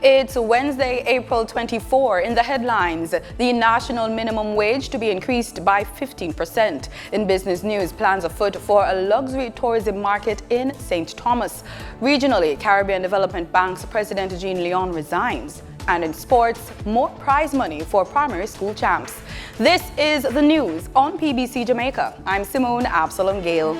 It's Wednesday, April 24. In the headlines, the national minimum wage to be increased by 15%. In business news, plans afoot for a luxury tourism market in St. Thomas. Regionally, Caribbean Development Bank's President Jean Leon resigns. And in sports, more prize money for primary school champs. This is the news on PBC Jamaica. I'm Simone Absalom Gale.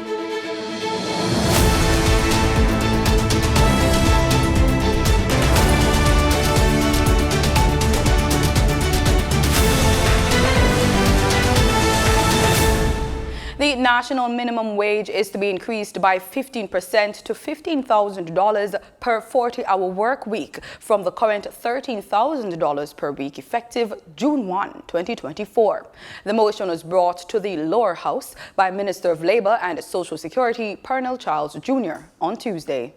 The national minimum wage is to be increased by 15% to $15,000 per 40-hour work week from the current $13,000 per week effective June 1, 2024. The motion was brought to the lower house by Minister of Labour and Social Security Pernell Charles Jr. on Tuesday.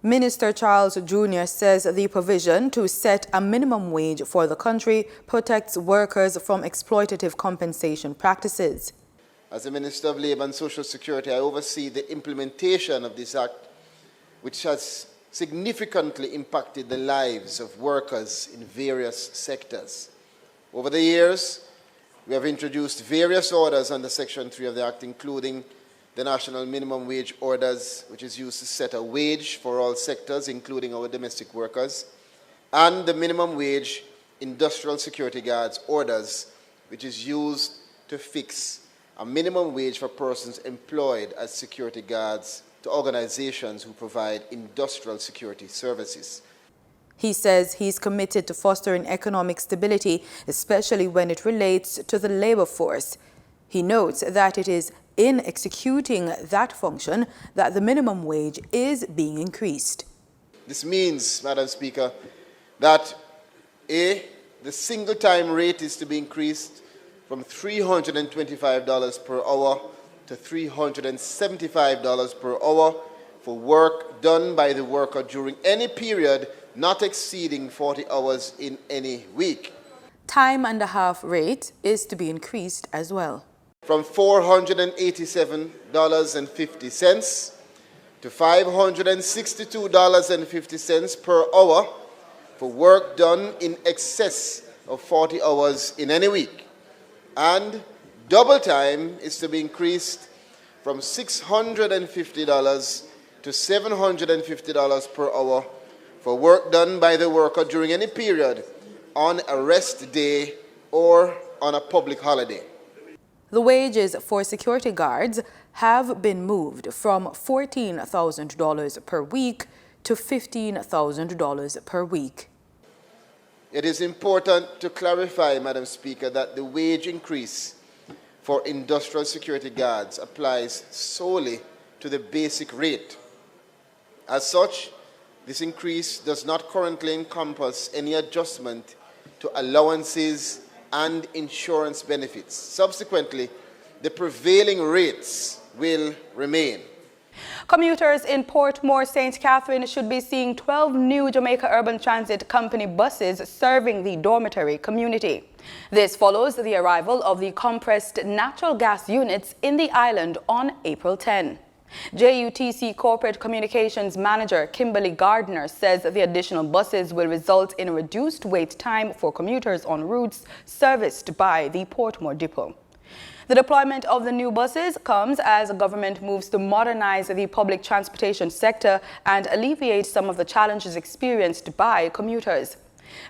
Minister Charles Jr. says the provision to set a minimum wage for the country protects workers from exploitative compensation practices. As the Minister of Labour and Social Security, I oversee the implementation of this act, which has significantly impacted the lives of workers in various sectors. Over the years, we have introduced various orders under Section 3 of the Act, including the National Minimum Wage Orders, which is used to set a wage for all sectors, including our domestic workers, and the Minimum Wage Industrial Security Guards Orders, which is used to fix a minimum wage for persons employed as security guards to organizations who provide industrial security services. He says he's committed to fostering economic stability, especially when it relates to the labor force. He notes that it is in executing that function that the minimum wage is being increased. This means, Madam Speaker, that A, the single-time rate is to be increased from $325 per hour to $375 per hour for work done by the worker during any period not exceeding 40 hours in any week. Time and a half rate is to be increased as well. From $487.50 to $562.50 per hour for work done in excess of 40 hours in any week. And double time is to be increased from $650 to $750 per hour for work done by the worker during any period on a rest day or on a public holiday. The wages for security guards have been moved from $14,000 per week to $15,000 per week. It is important to clarify, Madam Speaker, that the wage increase for industrial security guards applies solely to the basic rate. As such, this increase does not currently encompass any adjustment to allowances and insurance benefits. Subsequently, the prevailing rates will remain. Commuters in Portmore St. Catherine should be seeing 12 new Jamaica Urban Transit Company buses serving the dormitory community. This follows the arrival of the compressed natural gas units in the island on April 10. JUTC Corporate Communications Manager Kimberly Gardner says the additional buses will result in a reduced wait time for commuters on routes serviced by the Portmore depot. The deployment of the new buses comes as the government moves to modernize the public transportation sector and alleviate some of the challenges experienced by commuters.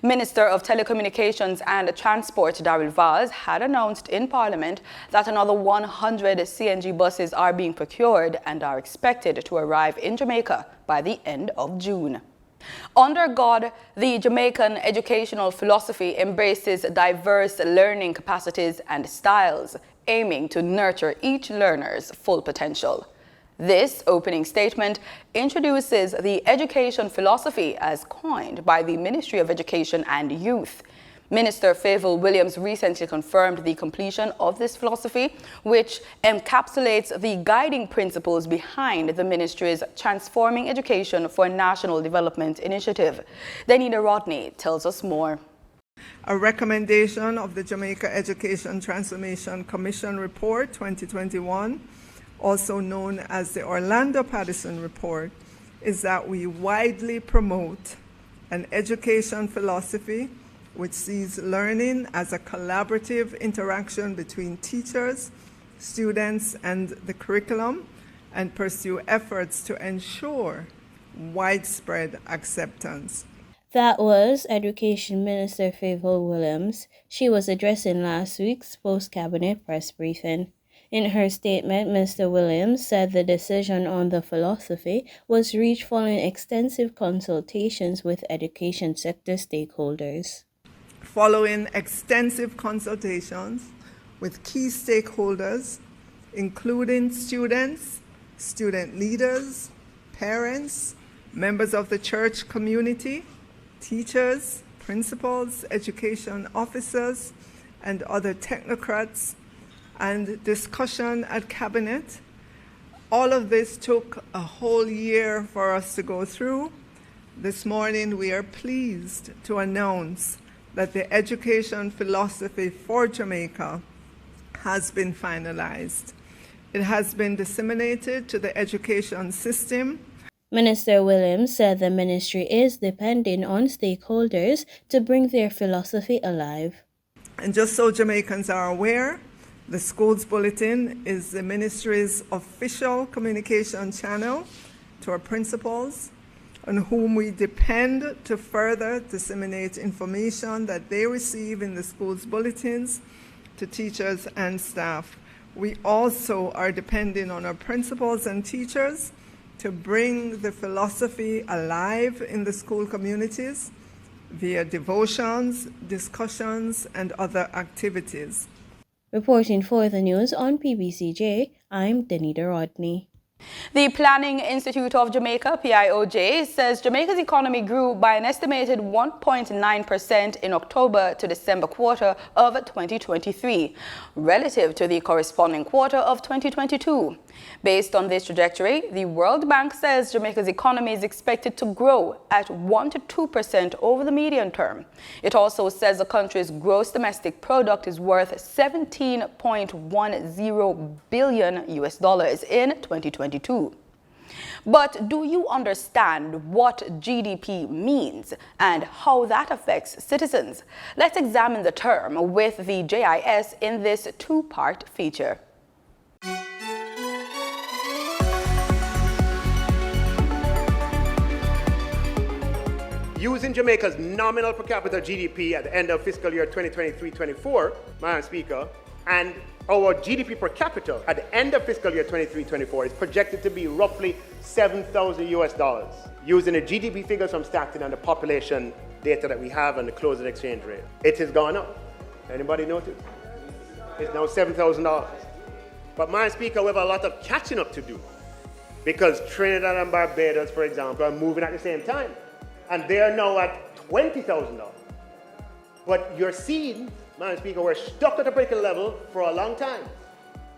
Minister of Telecommunications and Transport Daryl Valls had announced in Parliament that another 100 CNG buses are being procured and are expected to arrive in Jamaica by the end of June. Under God, the Jamaican educational philosophy embraces diverse learning capacities and styles, aiming to nurture each learner's full potential. This opening statement introduces the education philosophy as coined by the Ministry of Education and Youth. Minister Favour Williams recently confirmed the completion of this philosophy, which encapsulates the guiding principles behind the ministry's Transforming Education for National Development initiative. Danita Rodney tells us more. A recommendation of the Jamaica Education Transformation Commission Report 2021, also known as the Orlando Patterson Report, is that we widely promote an education philosophy which sees learning as a collaborative interaction between teachers, students, and the curriculum, and pursue efforts to ensure widespread acceptance. That was Education Minister Favour Williams. She was addressing last week's post-cabinet press briefing. In her statement, Mr. Williams said the decision on the philosophy was reached following extensive consultations with education sector stakeholders. Following extensive consultations with key stakeholders, including students, student leaders, parents, members of the church community, teachers, principals, education officers, and other technocrats, and discussion at Cabinet. All of this took a whole year for us to go through. This morning, we are pleased to announce that the education philosophy for Jamaica has been finalized. It has been disseminated to the education system. Minister Williams said the ministry is depending on stakeholders to bring their philosophy alive. And just so Jamaicans are aware, the Schools Bulletin is the ministry's official communication channel to our principals, on whom we depend to further disseminate information that they receive in the schools bulletins to teachers and staff. We also are depending on our principals and teachers to bring the philosophy alive in the school communities via devotions, discussions, and other activities. Reporting for the news on PBCJ, I'm Danita Rodney. The Planning Institute of Jamaica, PIOJ, says Jamaica's economy grew by an estimated 1.9% in October to December quarter of 2023, relative to the corresponding quarter of 2022. Based on this trajectory, the World Bank says Jamaica's economy is expected to grow at 1 to 2% over the medium term. It also says the country's gross domestic product is worth $17.10 billion in 2022. But do you understand what GDP means and how that affects citizens? Let's examine the term with the JIS in this two-part feature. Using Jamaica's nominal per capita GDP at the end of fiscal year 2023-24, Madam Speaker, and our GDP per capita at the end of fiscal year 23-24 is projected to be roughly $7,000 using the GDP figures from Stockton and the population data that we have and the closing exchange rate. It has gone up. Anybody notice? It's now $7,000. But, Madam Speaker, we have a lot of catching up to do because Trinidad and Barbados, for example, are moving at the same time. And they are now at $20,000. But you're seeing, Madam Speaker, we're stuck at a breaking level for a long time.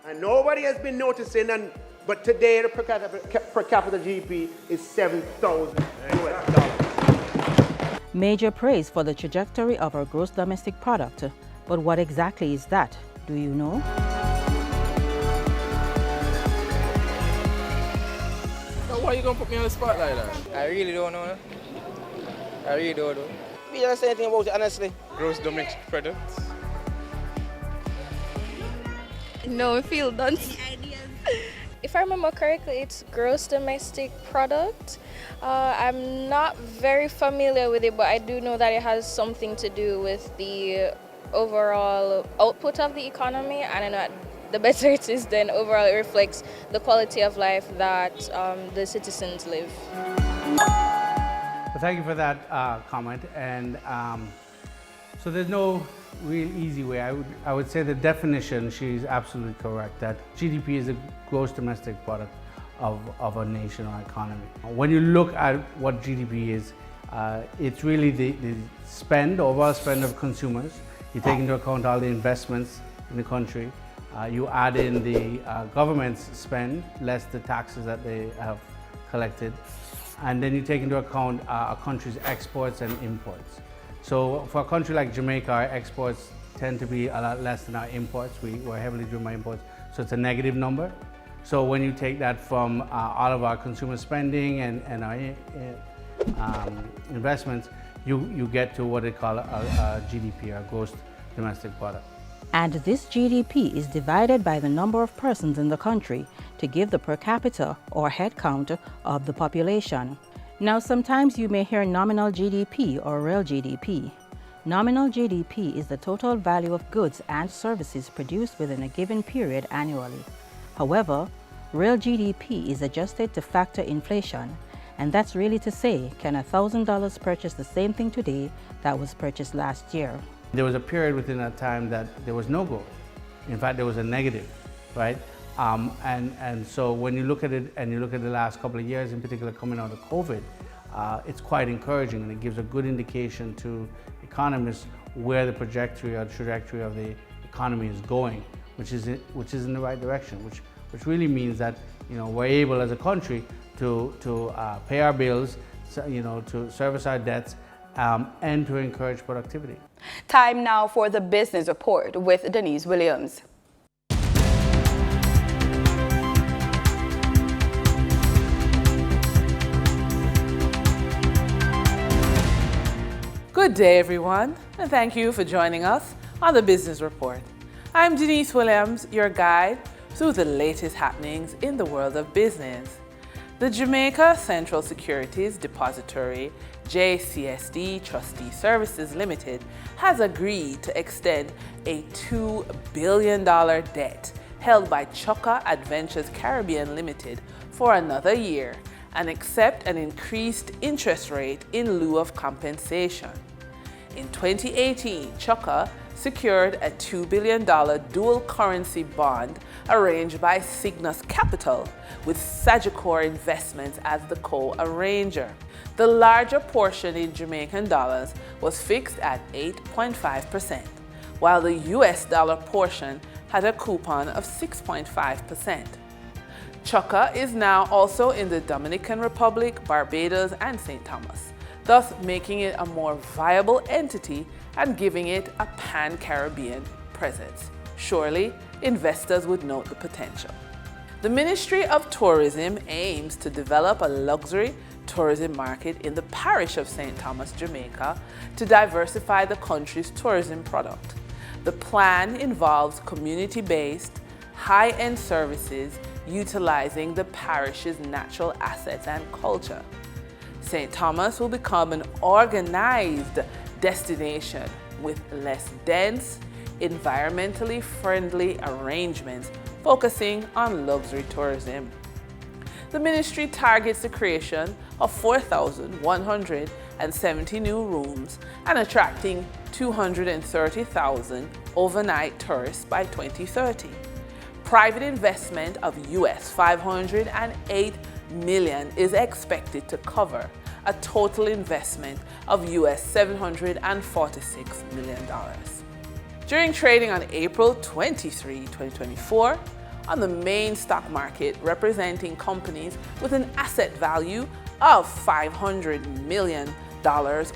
And nobody has been noticing, but today the per capita GDP is $7,000. Major praise for the trajectory of our gross domestic product. But what exactly is that? Do you know? Why are you going to put me on the spot like that? I really don't know. I really don't know. We don't say anything about it, honestly. Gross domestic product. No, I feel done. If I remember correctly, it's gross domestic product. I'm not very familiar with it, but I do know that it has something to do with the overall output of the economy, and I know that the better it is, then overall it reflects the quality of life that the citizens live. Well, thank you for that comment. And so there's no real easy way. I would say the definition, she's absolutely correct, that GDP is a gross domestic product of a nation or economy. When you look at what GDP is, it's really the spend, overall spend of consumers. You take into account all the investments in the country. You add in the government's spend, less the taxes that they have collected. And then you take into account a country's exports and imports. So for a country like Jamaica, our exports tend to be a lot less than our imports. We're heavily driven by imports, so it's a negative number. So when you take that from all of our consumer spending and our investments, you get to what they call a GDP, or gross domestic product. And this GDP is divided by the number of persons in the country to give the per capita or head count of the population. Now, sometimes you may hear nominal GDP or real GDP. Nominal GDP is the total value of goods and services produced within a given period annually. However, real GDP is adjusted to factor inflation, and that's really to say, can $1,000 purchase the same thing today that was purchased last year? There was a period within that time that there was no growth. In fact, there was a negative, right? And so when you look at it, and you look at the last couple of years, in particular coming out of COVID, it's quite encouraging, and it gives a good indication to economists where the trajectory of the economy is going, which is in the right direction, which really means that, you know, we're able as a country to pay our bills, you know, to service our debts, and to encourage productivity. Time now for the business report with Denise Williams. Good day, everyone, and thank you for joining us on the Business Report. I'm Denise Williams, your guide through the latest happenings in the world of business. The Jamaica Central Securities Depository, JCSD Trustee Services Limited, has agreed to extend a $2 billion debt held by Chukka Adventures Caribbean Limited for another year and accept an increased interest rate in lieu of compensation. In 2018, Chukka secured a $2 billion dual currency bond arranged by Cygnus Capital with Sagicor Investments as the co-arranger. The larger portion in Jamaican dollars was fixed at 8.5%, while the US dollar portion had a coupon of 6.5%. Chukka is now also in the Dominican Republic, Barbados, and St. Thomas, thus making it a more viable entity and giving it a pan-Caribbean presence. Surely, investors would note the potential. The Ministry of Tourism aims to develop a luxury tourism market in the parish of St. Thomas, Jamaica, to diversify the country's tourism product. The plan involves community-based, high-end services utilizing the parish's natural assets and culture. St. Thomas will become an organized destination with less dense, environmentally friendly arrangements focusing on luxury tourism. The ministry targets the creation of 4,170 new rooms and attracting 230,000 overnight tourists by 2030. Private investment of US $508 million is expected to cover a total investment of US $746 million. During trading on April 23, 2024, on the main stock market representing companies with an asset value of $500 million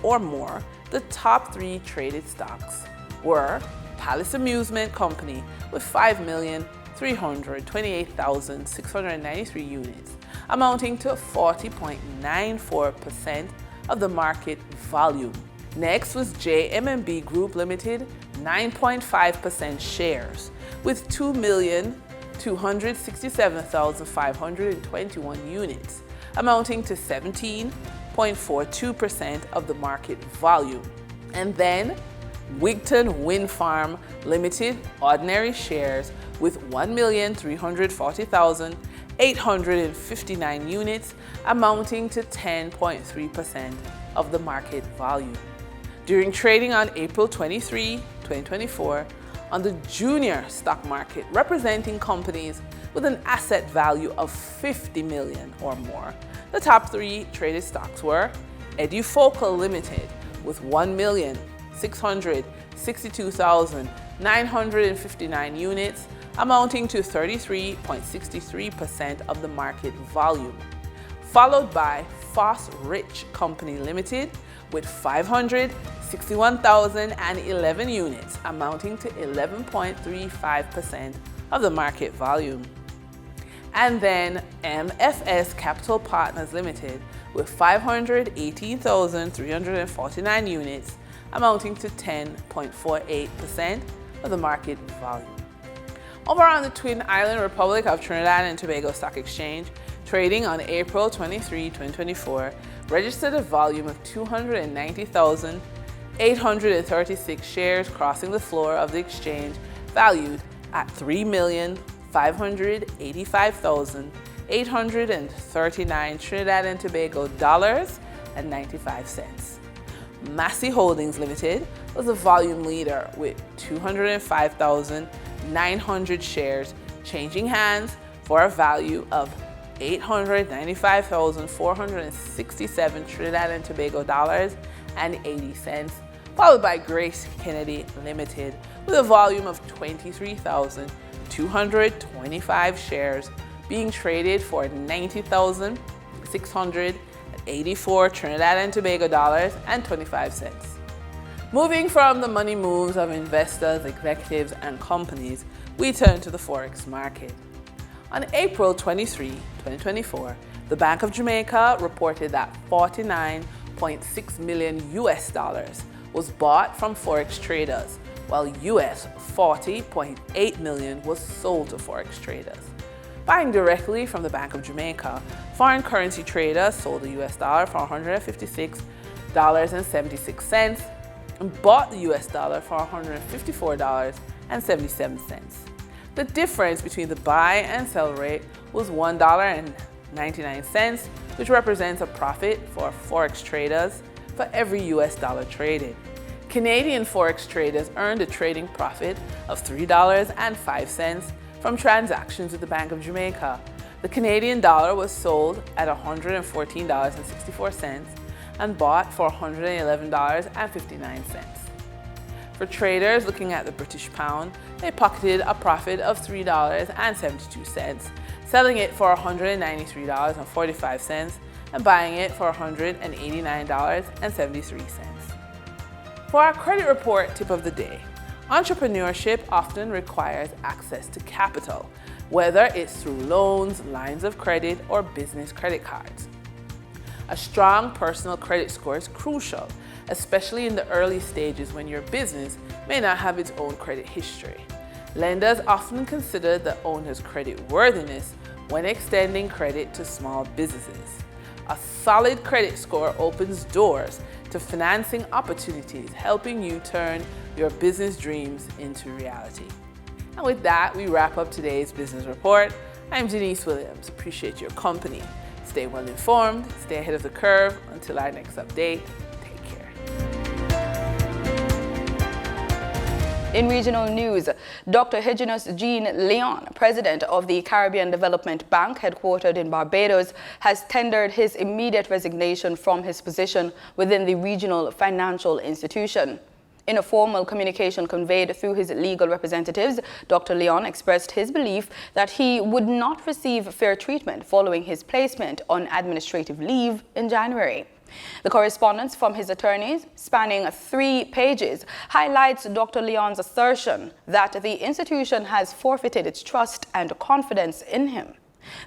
or more, the top 3 traded stocks were Palace Amusement Company with 5,328,693 units, amounting to 40.94% of the market volume. Next was JMB Group Limited, 9.5% shares, with 2,267,521 units, amounting to 17.42% of the market volume. And then Wigton Wind Farm Limited, ordinary shares, with 1,340,859 units, amounting to 10.3% of the market volume. During trading on April 23, 2024, on the junior stock market representing companies with an asset value of $50 million or more, the top 3 traded stocks were Edufocal Limited with 1,662,959 units, amounting to 33.63% of the market volume, followed by Foss Rich Company Limited with 561,011 units, amounting to 11.35% of the market volume. And then MFS Capital Partners Limited with 518,349 units, amounting to 10.48% of the market volume. Over on the Twin Island Republic of Trinidad and Tobago Stock Exchange, trading on April 23, 2024, registered a volume of 290,836 shares crossing the floor of the exchange, valued at $3,585,839 Trinidad and Tobago dollars and 95 cents. Massey Holdings Limited was the volume leader with 205,900 shares changing hands for a value of $895,467 Trinidad and Tobago dollars and 80 cents, followed by Grace Kennedy Limited with a volume of 23,225 shares being traded for 90,684 Trinidad and Tobago dollars and 25 cents. Moving from the money moves of investors, executives, and companies, we turn to the Forex market. On April 23, 2024, the Bank of Jamaica reported that $49.6 million was bought from Forex traders, while US $40.8 million was sold to Forex traders. Buying directly from the Bank of Jamaica, foreign currency traders sold the US dollar for $156.76 and bought the US dollar for $154.77. The difference between the buy and sell rate was $1.99, which represents a profit for Forex traders for every US dollar traded. Canadian Forex traders earned a trading profit of $3.05 from transactions with the Bank of Jamaica. The Canadian dollar was sold at $114.64 and bought for $111.59. For traders looking at the British pound, they pocketed a profit of $3.72, selling it for $193.45 and buying it for $189.73. For our credit report tip of the day, entrepreneurship often requires access to capital, whether it's through loans, lines of credit, or business credit cards. A strong personal credit score is crucial, especially in the early stages when your business may not have its own credit history. Lenders often consider the owner's credit worthiness when extending credit to small businesses. A solid credit score opens doors to financing opportunities, helping you turn your business dreams into reality. And with that, we wrap up today's business report. I'm Denise Williams. Appreciate your company. Stay well informed, stay ahead of the curve. Until our next update, take care. In regional news, Dr. Hyginus Jean Leon, president of the Caribbean Development Bank, headquartered in Barbados, has tendered his immediate resignation from his position within the regional financial institution. In a formal communication conveyed through his legal representatives, Dr. Leon expressed his belief that he would not receive fair treatment following his placement on administrative leave in January. The correspondence from his attorneys, spanning 3 pages, highlights Dr. Leon's assertion that the institution has forfeited its trust and confidence in him.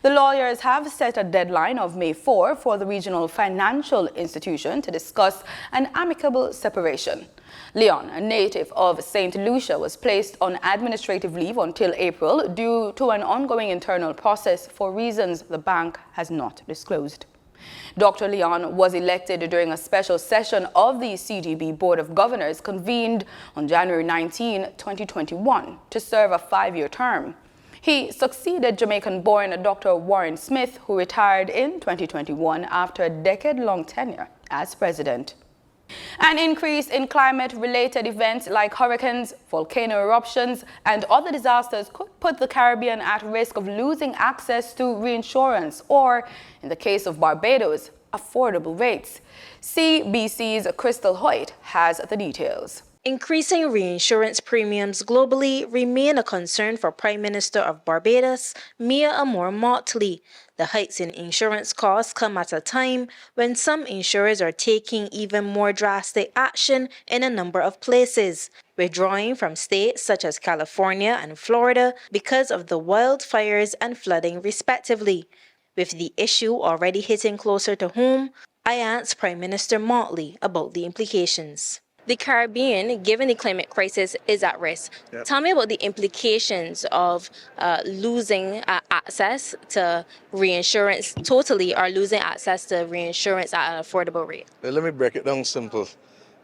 The lawyers have set a deadline of May 4 for the regional financial institution to discuss an amicable separation. Leon, a native of St. Lucia, was placed on administrative leave until April due to an ongoing internal process for reasons the bank has not disclosed. Dr. Leon was elected during a special session of the CDB Board of Governors convened on January 19, 2021 to serve a 5-year term. He succeeded Jamaican-born Dr. Warren Smith, who retired in 2021 after a decade-long tenure as president. An increase in climate-related events like hurricanes, volcano eruptions, and other disasters could put the Caribbean at risk of losing access to reinsurance or, in the case of Barbados, affordable rates. CBC's Crystal Hoyt has the details. Increasing reinsurance premiums globally remain a concern for Prime Minister of Barbados, Mia Amor-Motley. The hikes in insurance costs come at a time when some insurers are taking even more drastic action in a number of places, withdrawing from states such as California and Florida because of the wildfires and flooding respectively. With the issue already hitting closer to home, I asked Prime Minister Motley about the implications. The Caribbean, given the climate crisis, is at risk. Yep. Tell me about the implications of losing access to reinsurance totally, or losing access to reinsurance at an affordable rate. Well, let me break it down simple.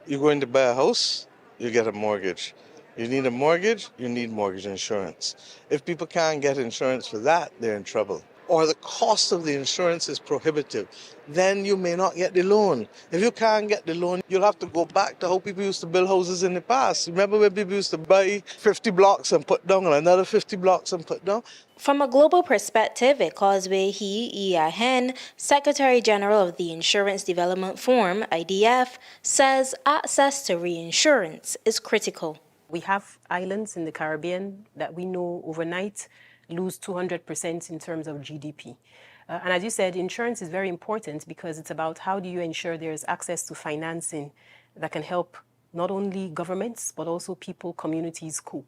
You're going to buy a house, you get a mortgage. You need a mortgage, you need mortgage insurance. If people can't get insurance for that, they're in trouble. Or the cost of the insurance is prohibitive, then you may not get the loan. If you can't get the loan, you'll have to go back to how people used to build houses in the past. Remember when people used to buy 50 blocks and put down, and another 50 blocks and put down? From a global perspective, Causeway Hen, Secretary General of the Insurance Development Forum, IDF, says access to reinsurance is critical. We have islands in the Caribbean that we know overnight lose 200% in terms of GDP. And as you said, insurance is very important because it's about how do you ensure there's access to financing that can help not only governments, but also people, communities cope.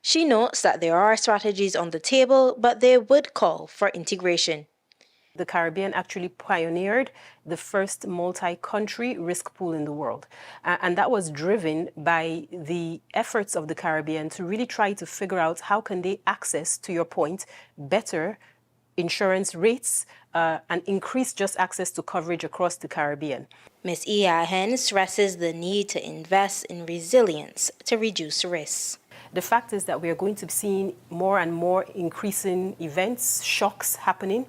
She notes that there are strategies on the table, but they would call for integration. The Caribbean actually pioneered the first multi-country risk pool in the world. And that was driven by the efforts of the Caribbean to really try to figure out how can they access, to your point, better insurance rates and increase just access to coverage across the Caribbean. Ms. Hen stresses the need to invest in resilience to reduce risks. The fact is that we are going to be seeing more and more increasing events, shocks happening.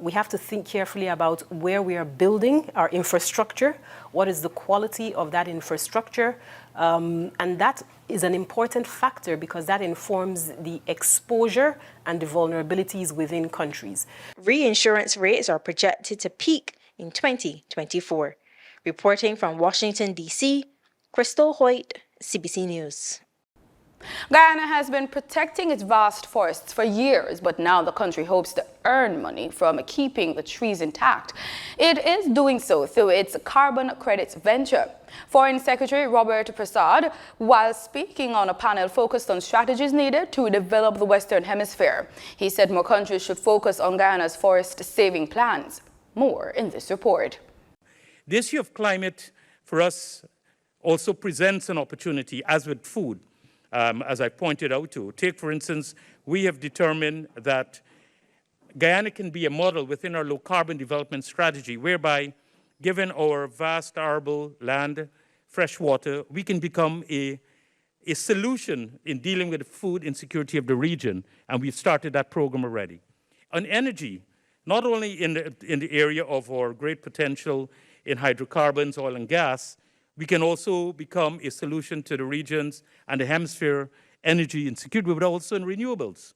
We have to think carefully about where we are building our infrastructure, what is the quality of that infrastructure, and that is an important factor because that informs the exposure and the vulnerabilities within countries. Reinsurance rates are projected to peak in 2024. Reporting from Washington, D.C., Crystal Hoyt, CBC News. Guyana has been protecting its vast forests for years, but now the country hopes to earn money from keeping the trees intact. It is doing so through its carbon credits venture. Foreign Secretary Robert Prasad, while speaking on a panel focused on strategies needed to develop the Western Hemisphere, he said more countries should focus on Guyana's forest-saving plans. More in this report. The issue of climate for us also presents an opportunity, as with food. As I pointed out to. Take, for instance, we have determined that Guyana can be a model within our low-carbon development strategy, whereby, given our vast arable land, fresh water, we can become a solution in dealing with the food insecurity of the region, and we've started that program already. On energy, not only in the area of our great potential in hydrocarbons, oil and gas, we can also become a solution to the regions and the hemisphere energy insecurity, but also in renewables.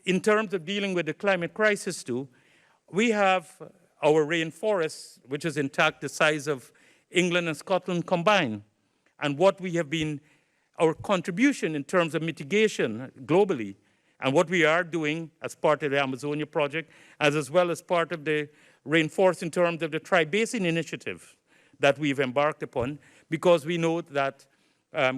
In terms of dealing with the climate crisis too, we have our rainforests, which is intact the size of England and Scotland combined. And what we have been, our contribution in terms of mitigation globally, and what we are doing as part of the Amazonia project, as well as part of the rainforest in terms of the Tri-Basin Initiative that we've embarked upon, because we know that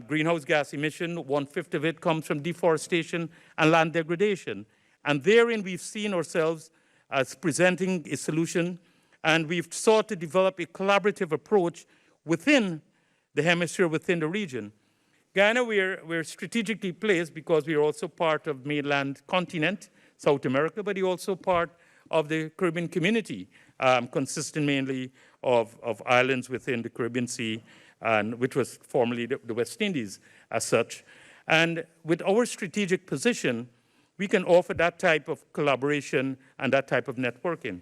greenhouse gas emission, 1/5 of it comes from deforestation and land degradation. And therein we've seen ourselves as presenting a solution, and we've sought to develop a collaborative approach within the hemisphere, within the region. Guyana, we're strategically placed because we are also part of mainland continent, South America, but we're also part of the Caribbean community, consisting mainly of islands within the Caribbean Sea, and which was formerly the West Indies as such. And with our strategic position, we can offer that type of collaboration and that type of networking.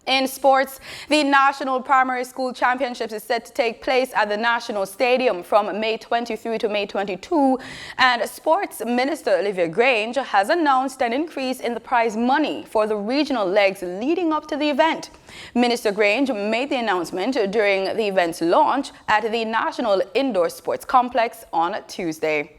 In sports, the National Primary School Championships is set to take place at the National Stadium from May 23 to May 22, and Sports Minister Olivia Grange has announced an increase in the prize money for the regional legs leading up to the event. Minister Grange made the announcement during the event's launch at the National Indoor Sports Complex on Tuesday.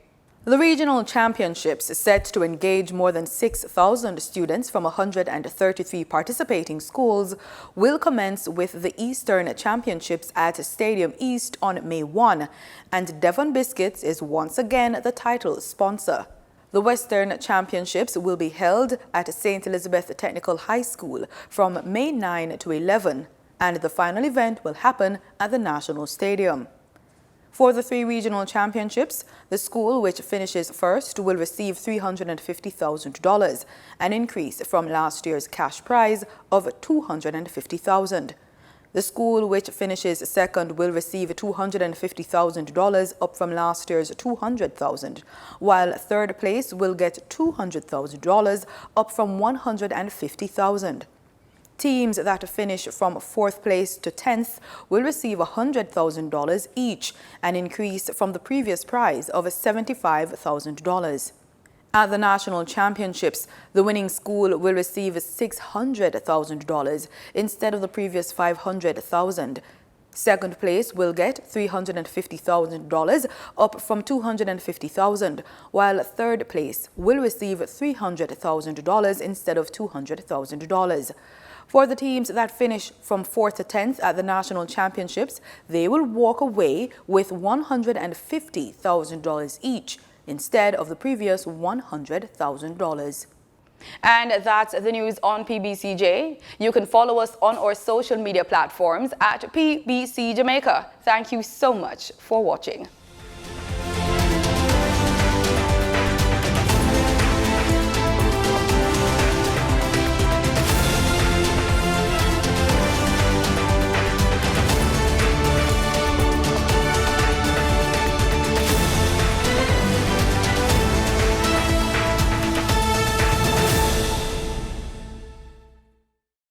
The regional championships is set to engage more than 6,000 students from 133 participating schools will commence with the Eastern Championships at Stadium East on May 1, and Devon Biscuits is once again the title sponsor. The Western Championships will be held at St. Elizabeth Technical High School from May 9 to 11, and the final event will happen at the National Stadium. For the 3 regional championships, the school which finishes first will receive $350,000, an increase from last year's cash prize of $250,000. The school which finishes second will receive $250,000, up from last year's $200,000, while third place will get $200,000, up from $150,000. Teams that finish from 4th place to 10th will receive $100,000 each, an increase from the previous prize of $75,000. At the National Championships, the winning school will receive $600,000 instead of the previous $500,000. Second place will get $350,000, up from $250,000, while third place will receive $300,000 instead of $200,000. For the teams that finish from 4th to 10th at the National Championships, they will walk away with $150,000 each instead of the previous $100,000. And that's the news on PBCJ. You can follow us on our social media platforms at PBCJamaica. Thank you so much for watching.